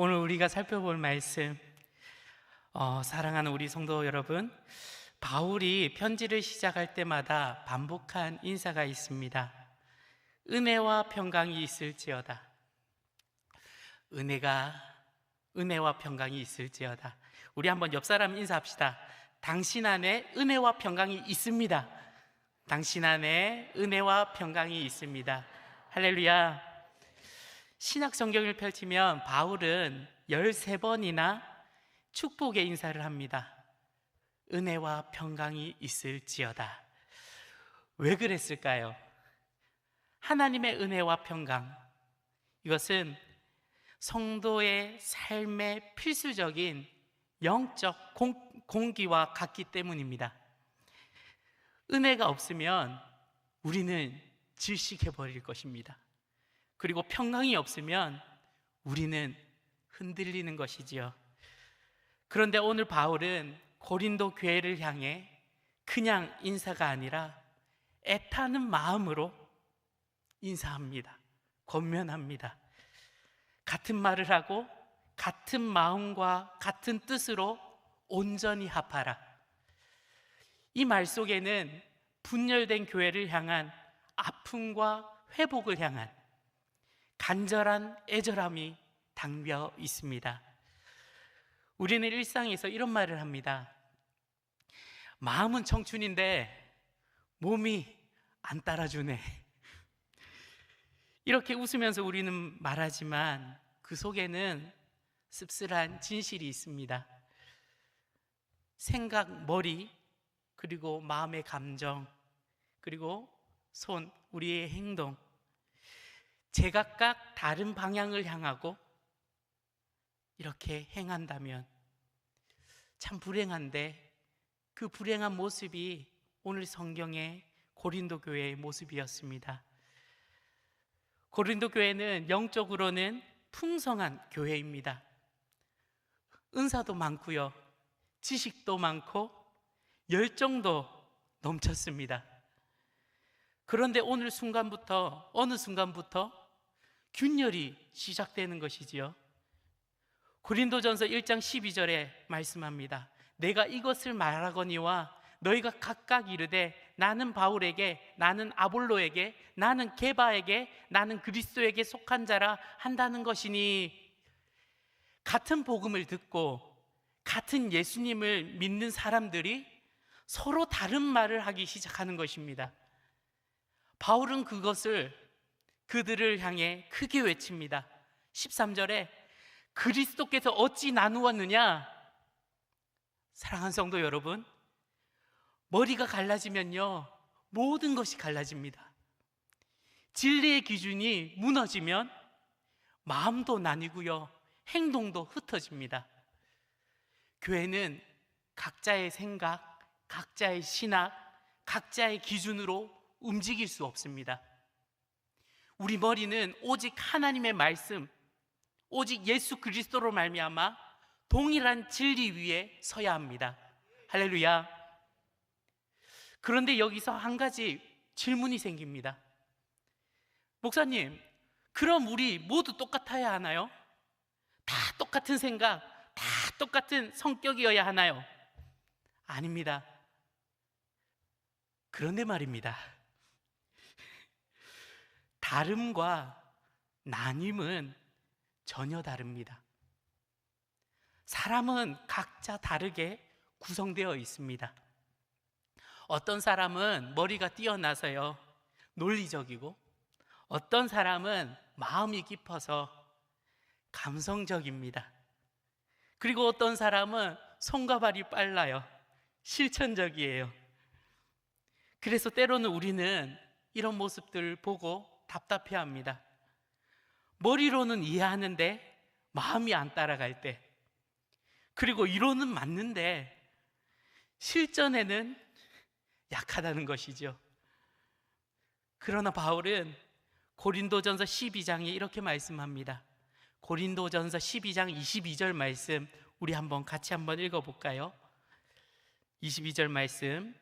오늘 우리가 살펴볼 말씀, 사랑하는 우리 성도 여러분, 바울이 편지를 시작할 때마다 반복한 인사가 있습니다. 은혜와 평강이 있을지어다. 은혜와 평강이 있을지어다. 우리 한번 옆 사람 인사합시다. 당신 안에 은혜와 평강이 있습니다. 당신 안에 은혜와 평강이 있습니다. 할렐루야. 신약 성경을 펼치면 바울은 13번이나 축복의 인사를 합니다. 은혜와 평강이 있을지어다. 왜 그랬을까요? 하나님의 은혜와 평강, 이것은 성도의 삶의 필수적인 영적 공기와 같기 때문입니다. 은혜가 없으면 우리는 질식해 버릴 것입니다. 그리고 평강이 없으면 우리는 흔들리는 것이지요. 그런데 오늘 바울은 고린도 교회를 향해 그냥 인사가 아니라 애타는 마음으로 인사합니다. 권면합니다. 같은 말을 하고 같은 마음과 같은 뜻으로 온전히 합하라. 이 말 속에는 분열된 교회를 향한 아픔과 회복을 향한 간절한 애절함이 담겨 있습니다. 우리는 일상에서 이런 말을 합니다. 마음은 청춘인데 몸이 안 따라주네. 이렇게 웃으면서 우리는 말하지만 그 속에는 씁쓸한 진실이 있습니다. 생각, 머리, 그리고 마음의 감정, 그리고 손, 우리의 행동, 제각각 다른 방향을 향하고 이렇게 행한다면 참 불행한데, 그 불행한 모습이 오늘 성경의 고린도 교회의 모습이었습니다. 고린도 교회는 영적으로는 풍성한 교회입니다. 은사도 많고요, 지식도 많고 열정도 넘쳤습니다. 그런데 어느 순간부터 균열이 시작되는 것이지요. 고린도전서 1장 12절에 말씀합니다. 내가 이것을 말하거니와 너희가 각각 이르되 나는 바울에게, 나는 아볼로에게, 나는 게바에게, 나는 그리스도에게 속한 자라 한다는 것이니, 같은 복음을 듣고 같은 예수님을 믿는 사람들이 서로 다른 말을 하기 시작하는 것입니다. 바울은 그들을 향해 크게 외칩니다. 13절에 그리스도께서 어찌 나누었느냐? 사랑하는 성도 여러분, 머리가 갈라지면요, 모든 것이 갈라집니다. 진리의 기준이 무너지면 마음도 나뉘고요, 행동도 흩어집니다. 교회는 각자의 생각, 각자의 신학, 각자의 기준으로 움직일 수 없습니다. 우리 머리는 오직 하나님의 말씀, 오직 예수 그리스도로 말미암아 동일한 진리 위에 서야 합니다. 할렐루야. 그런데 여기서 한 가지 질문이 생깁니다. 목사님, 그럼 우리 모두 똑같아야 하나요? 다 똑같은 생각, 다 똑같은 성격이어야 하나요? 아닙니다. 그런데 말입니다, 다름과 나님은 전혀 다릅니다. 사람은 각자 다르게 구성되어 있습니다. 어떤 사람은 머리가 뛰어나서요, 논리적이고, 어떤 사람은 마음이 깊어서 감성적입니다. 그리고 어떤 사람은 손과 발이 빨라요, 실천적이에요. 그래서 때로는 우리는 이런 모습들을 보고 답답해합니다. 머리로는 이해하는데 마음이 안 따라갈 때, 그리고 이론은 맞는데 실전에는 약하다는 것이죠. 그러나 바울은 고린도전서 12장에 이렇게 말씀합니다. 고린도전서 12장 22절 말씀, 우리 같이 한번 읽어볼까요? 22절 말씀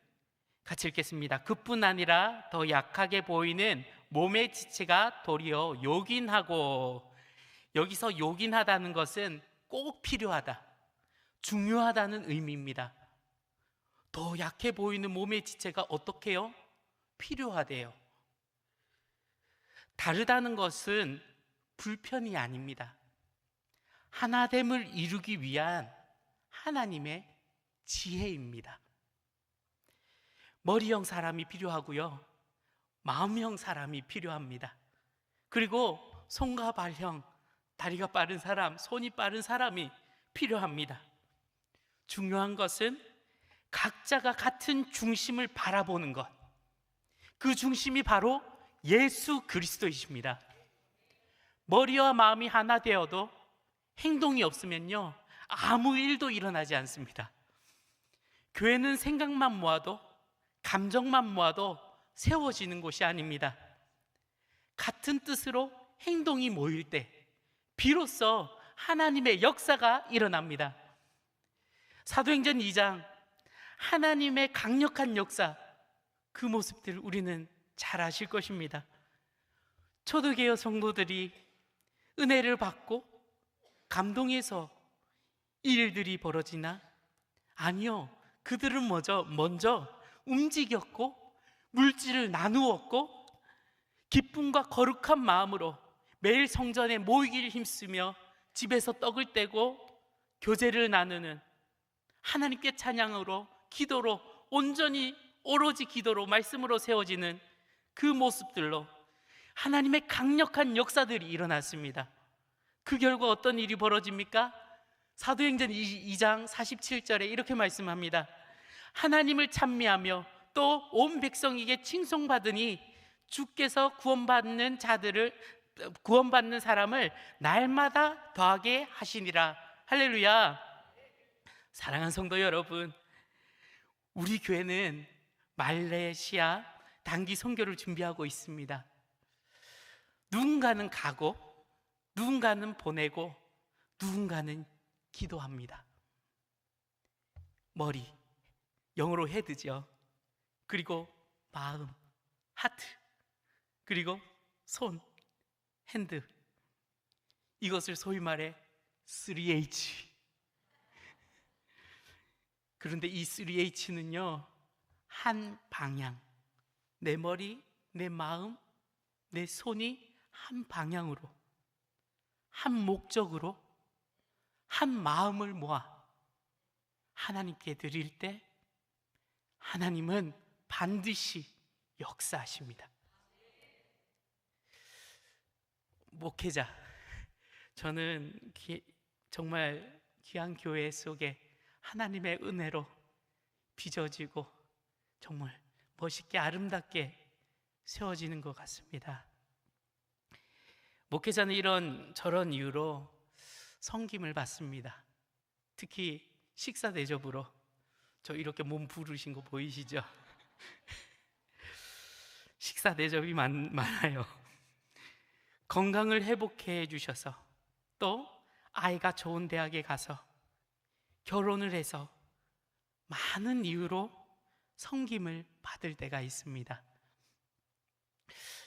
같이 읽겠습니다. 그뿐 아니라 더 약하게 보이는 몸의 지체가 도리어 요긴하고, 여기서 요긴하다는 것은 꼭 필요하다, 중요하다는 의미입니다. 더 약해 보이는 몸의 지체가 어떻게 해요? 필요하대요. 다르다는 것은 불편이 아닙니다. 하나됨을 이루기 위한 하나님의 지혜입니다. 머리형 사람이 필요하고요, 마음형 사람이 필요합니다. 그리고 손과 발형, 다리가 빠른 사람, 손이 빠른 사람이 필요합니다. 중요한 것은 각자가 같은 중심을 바라보는 것, 그 중심이 바로 예수 그리스도이십니다. 머리와 마음이 하나 되어도 행동이 없으면요, 아무 일도 일어나지 않습니다. 교회는 생각만 모아도, 감정만 모아도 세워지는 곳이 아닙니다. 같은 뜻으로 행동이 모일 때 비로소 하나님의 역사가 일어납니다. 사도행전 2장, 하나님의 강력한 역사, 그 모습들 우리는 잘 아실 것입니다. 초대교회 성도들이 은혜를 받고 감동해서 일들이 벌어지나? 아니요, 그들은 먼저 움직였고 물질을 나누었고 기쁨과 거룩한 마음으로 매일 성전에 모이기를 힘쓰며 집에서 떡을 떼고 교제를 나누는, 하나님께 찬양으로, 기도로, 온전히 오로지 기도로, 말씀으로 세워지는 그 모습들로 하나님의 강력한 역사들이 일어났습니다. 그 결과 어떤 일이 벌어집니까? 사도행전 2장 47절에 이렇게 말씀합니다. 하나님을 찬미하며 또 온 백성에게 칭송받으니 주께서 구원받는 사람을 날마다 더하게 하시니라. 할렐루야. 사랑하는 성도 여러분, 우리 교회는 말레이시아 단기 선교를 준비하고 있습니다. 누군가는 가고, 누군가는 보내고, 누군가는 기도합니다. 머리, 영어로 헤드죠. 그리고 마음, 하트, 그리고 손, 핸드. 이것을 소위 말해 3H. 그런데 이 3H는요, 한 방향, 내 머리, 내 마음, 내 손이 한 방향으로, 한 목적으로, 한 마음을 모아 하나님께 드릴 때 하나님은 반드시 역사하십니다. 목회자, 저는 정말 귀한 교회 속에 하나님의 은혜로 빚어지고 정말 멋있게 아름답게 세워지는 것 같습니다. 목회자는 이런 저런 이유로 섬김을 받습니다. 특히 식사 대접으로. 저 이렇게 몸 부르신 거 보이시죠? 식사 대접이 많아요. 건강을 회복해 주셔서, 또 아이가 좋은 대학에 가서 결혼을 해서 많은 이유로 섬김을 받을 때가 있습니다.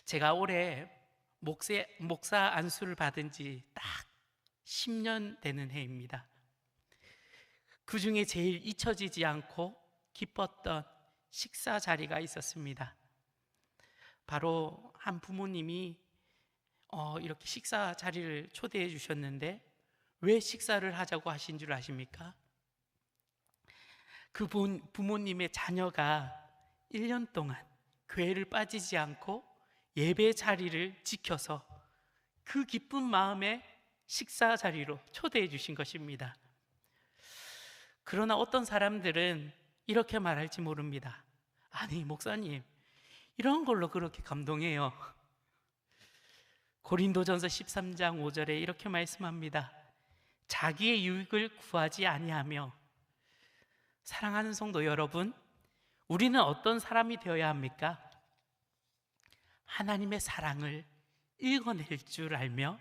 제가 올해 목사 안수를 받은 지 딱 10년 되는 해입니다. 그 중에 제일 잊혀지지 않고 기뻤던 식사 자리가 있었습니다. 바로 한 부모님이 이렇게 식사 자리를 초대해 주셨는데, 왜 식사를 하자고 하신 줄 아십니까? 그 부모님의 자녀가 1년 동안 교회를 빠지지 않고 예배 자리를 지켜서 그 기쁜 마음에 식사 자리로 초대해 주신 것입니다. 그러나 어떤 사람들은 이렇게 말할지 모릅니다. 아니, 목사님, 이런 걸로 그렇게 감동해요. 고린도전서 13장 5절에 이렇게 말씀합니다. 자기의 유익을 구하지 아니하며. 사랑하는 성도 여러분, 우리는 어떤 사람이 되어야 합니까? 하나님의 사랑을 읽어낼 줄 알며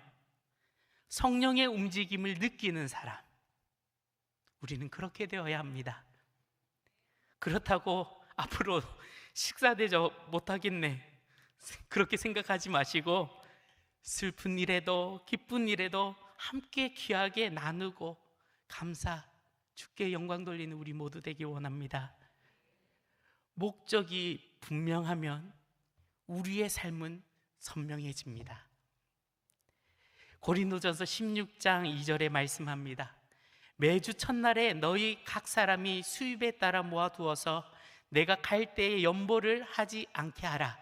성령의 움직임을 느끼는 사람, 우리는 그렇게 되어야 합니다. 그렇다고 앞으로 식사 대접 못하겠네, 그렇게 생각하지 마시고 슬픈 일에도 기쁜 일에도 함께 귀하게 나누고 감사, 주께 영광 돌리는 우리 모두 되기 원합니다. 목적이 분명하면 우리의 삶은 선명해집니다. 고린도전서 16장 2절에 말씀합니다. 매주 첫날에 너희 각 사람이 수입에 따라 모아두어서 내가 갈 때에 연보를 하지 않게 하라.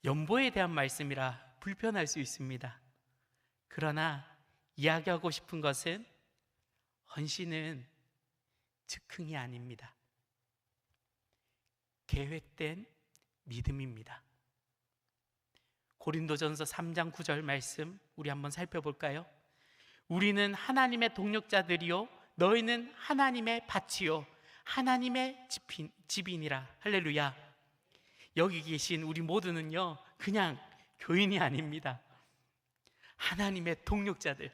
연보에 대한 말씀이라 불편할 수 있습니다. 그러나 이야기하고 싶은 것은 헌신은 즉흥이 아닙니다. 계획된 믿음입니다. 고린도전서 3장 9절 말씀 우리 한번 살펴볼까요? 우리는 하나님의 동력자들이요 너희는 하나님의 밭이요 하나님의 집인이라. 할렐루야. 여기 계신 우리 모두는요 그냥 교인이 아닙니다. 하나님의 동력자들.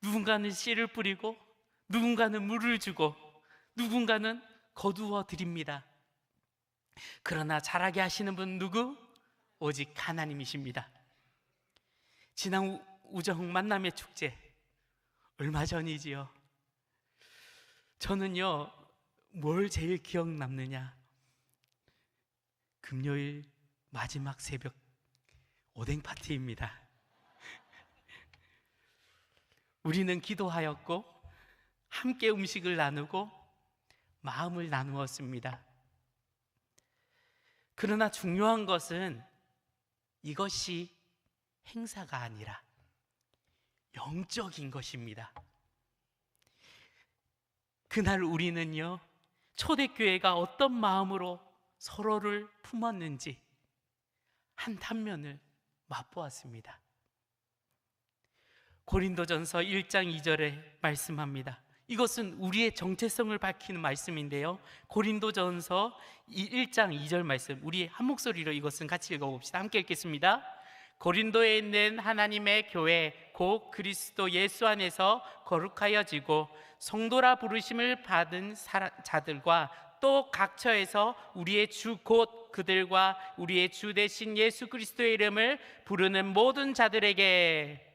누군가는 씨를 뿌리고 누군가는 물을 주고 누군가는 거두어 드립니다. 그러나 자라게 하시는 분 누구? 오직 하나님이십니다. 지난 우정 만남의 축제 얼마 전이지요. 저는요 뭘 제일 기억 남느냐, 금요일 마지막 새벽 오뎅 파티입니다. 우리는 기도하였고 함께 음식을 나누고 마음을 나누었습니다. 그러나 중요한 것은 이것이 행사가 아니라 영적인 것입니다. 그날 우리는요 초대교회가 어떤 마음으로 서로를 품었는지 한 단면을 맛보았습니다. 고린도전서 1장 2절에 말씀합니다. 이것은 우리의 정체성을 밝히는 말씀인데요, 고린도전서 1장 2절 말씀, 우리 한 목소리로 이것은 같이 읽어봅시다. 함께 읽겠습니다. 고린도에 있는 하나님의 교회 곧 그리스도 예수 안에서 거룩하여지고 성도라 부르심을 받은 자들과 또 각처에서 우리의 주 곧 그들과 우리의 주 대신 예수 그리스도의 이름을 부르는 모든 자들에게,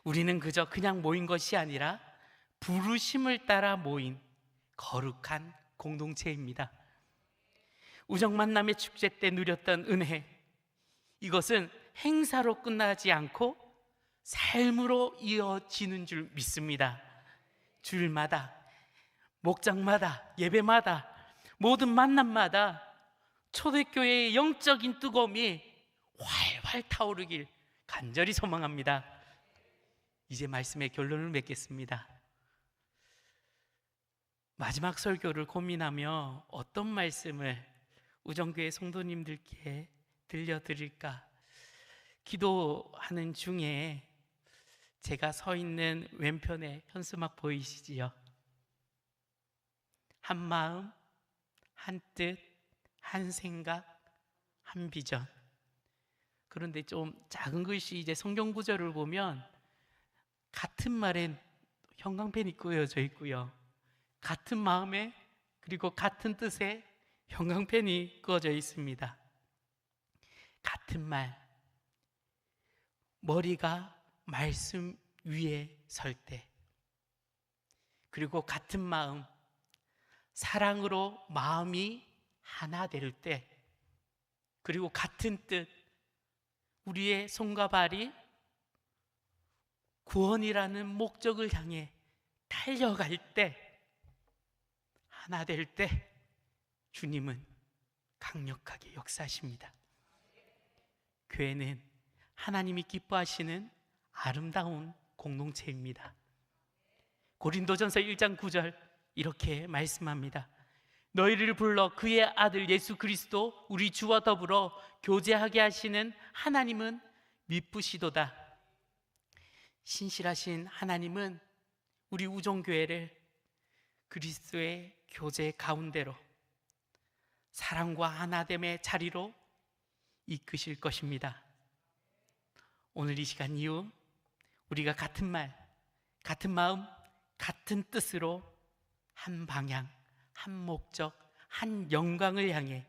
우리는 그냥 모인 것이 아니라 부르심을 따라 모인 거룩한 공동체입니다. 우정 만남의 축제 때 누렸던 은혜, 이것은 행사로 끝나지 않고 삶으로 이어지는 줄 믿습니다. 주일마다, 목장마다, 예배마다, 모든 만남마다 초대교회의 영적인 뜨거움이 활활 타오르길 간절히 소망합니다. 이제 말씀의 결론을 맺겠습니다. 마지막 설교를 고민하며 어떤 말씀을 우정교회 성도님들께 들려드릴까 기도하는 중에 제가 서 있는 왼편에 현수막 보이시지요? 한 마음, 한 뜻, 한 생각, 한 비전. 그런데 좀 작은 글씨 이제 성경 구절을 보면 같은 말에 형광펜이 끄어져 있고요, 같은 마음에 그리고 같은 뜻에 형광펜이 끄어져 있습니다. 같은 말, 머리가 말씀 위에 설 때, 그리고 같은 마음, 사랑으로 마음이 하나 될 때, 그리고 같은 뜻, 우리의 손과 발이 구원이라는 목적을 향해 달려갈 때, 하나 될 때 주님은 강력하게 역사하십니다. 교회는 하나님이 기뻐하시는 아름다운 공동체입니다. 고린도전서 1장 9절 이렇게 말씀합니다. 너희를 불러 그의 아들 예수 그리스도 우리 주와 더불어 교제하게 하시는 하나님은 미쁘시도다. 신실하신 하나님은 우리 우정교회를 그리스도의 교제 가운데로 사랑과 하나됨의 자리로 이끄실 것입니다. 오늘 이 시간 이후 우리가 같은 말, 같은 마음, 같은 뜻으로 한 방향, 한 목적, 한 영광을 향해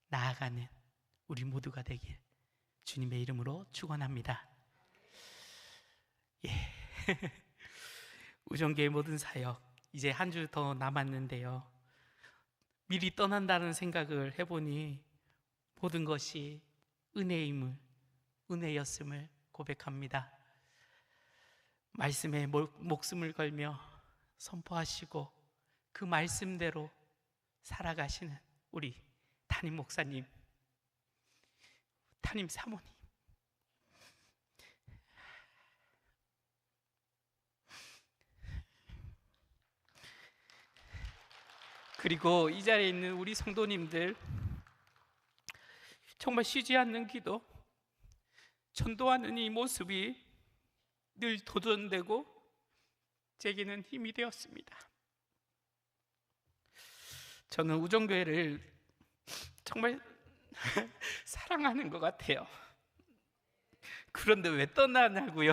나아가는 우리 모두가 되길 주님의 이름으로 축원합니다. 예. 우정교회 모든 사역 이제 한 주 더 남았는데요, 미리 떠난다는 생각을 해보니 모든 것이 은혜였음을 고백합니다. 말씀에 목숨을 걸며 선포하시고 그 말씀대로 살아가시는 우리 담임 목사님, 담임 사모님, 그리고 이 자리에 있는 우리 성도님들, 정말 쉬지 않는 기도, 전도하는 이 모습이 늘 도전되고 제게는 힘이 되었습니다. 저는 우정교회를 정말 사랑하는 것 같아요. 그런데 왜 떠나냐고요?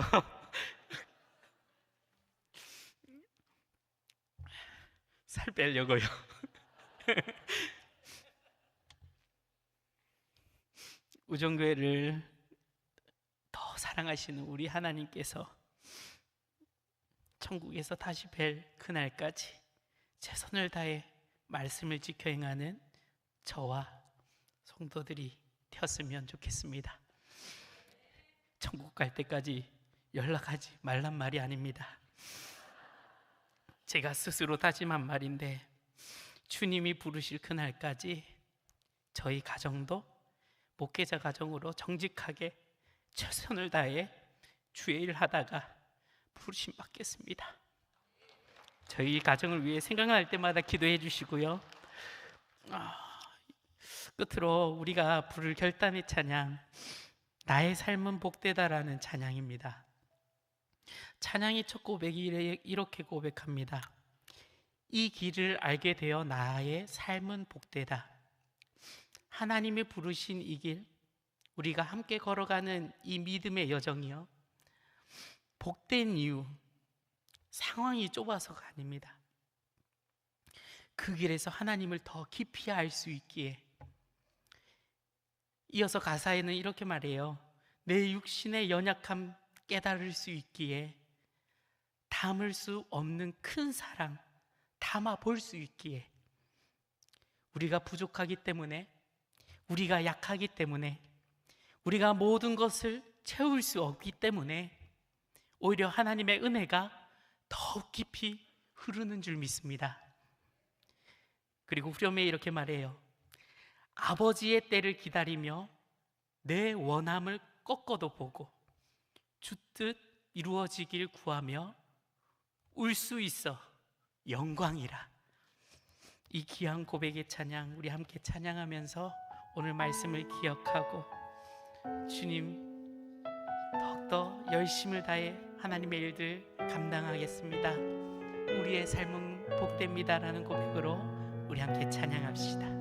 살 빼려고요. 우정교회를 더 사랑하시는 우리 하나님께서 천국에서 다시 뵐 그날까지 최선을 다해 말씀을 지켜 행하는 저와 성도들이 되었으면 좋겠습니다. 천국 갈 때까지 연락하지 말란 말이 아닙니다. 제가 스스로 다짐한 말인데, 주님이 부르실 그날까지 저희 가정도 목회자 가정으로 정직하게 최선을 다해 주의 일 하다가 부르심 받겠습니다. 저희 가정을 위해 생각날 때마다 기도해 주시고요. 끝으로 우리가 부를 결단의 찬양, 나의 삶은 복되다라는 찬양입니다. 찬양의 첫 고백이 이렇게 고백합니다. 이 길을 알게 되어 나의 삶은 복되다. 하나님이 부르신 이 길, 우리가 함께 걸어가는 이 믿음의 여정이요, 복된 이유, 상황이 좁아서가 아닙니다. 그 길에서 하나님을 더 깊이 알 수 있기에. 이어서 가사에는 이렇게 말해요. 내 육신의 연약함 깨달을 수 있기에, 담을 수 없는 큰 사랑 담아 볼 수 있기에. 우리가 부족하기 때문에, 우리가 약하기 때문에, 우리가 모든 것을 채울 수 없기 때문에 오히려 하나님의 은혜가 더욱 깊이 흐르는 줄 믿습니다. 그리고 후렴에 이렇게 말해요. 아버지의 때를 기다리며 내 원함을 꺾어도 보고 주 뜻 이루어지길 구하며 울 수 있어 영광이라. 이 귀한 고백의 찬양 우리 함께 찬양하면서 오늘 말씀을 기억하고 주님 더욱더 열심을 다해 하나님의 일들 감당하겠습니다. 우리의 삶은 복됩니다라는 고백으로 우리 함께 찬양합시다.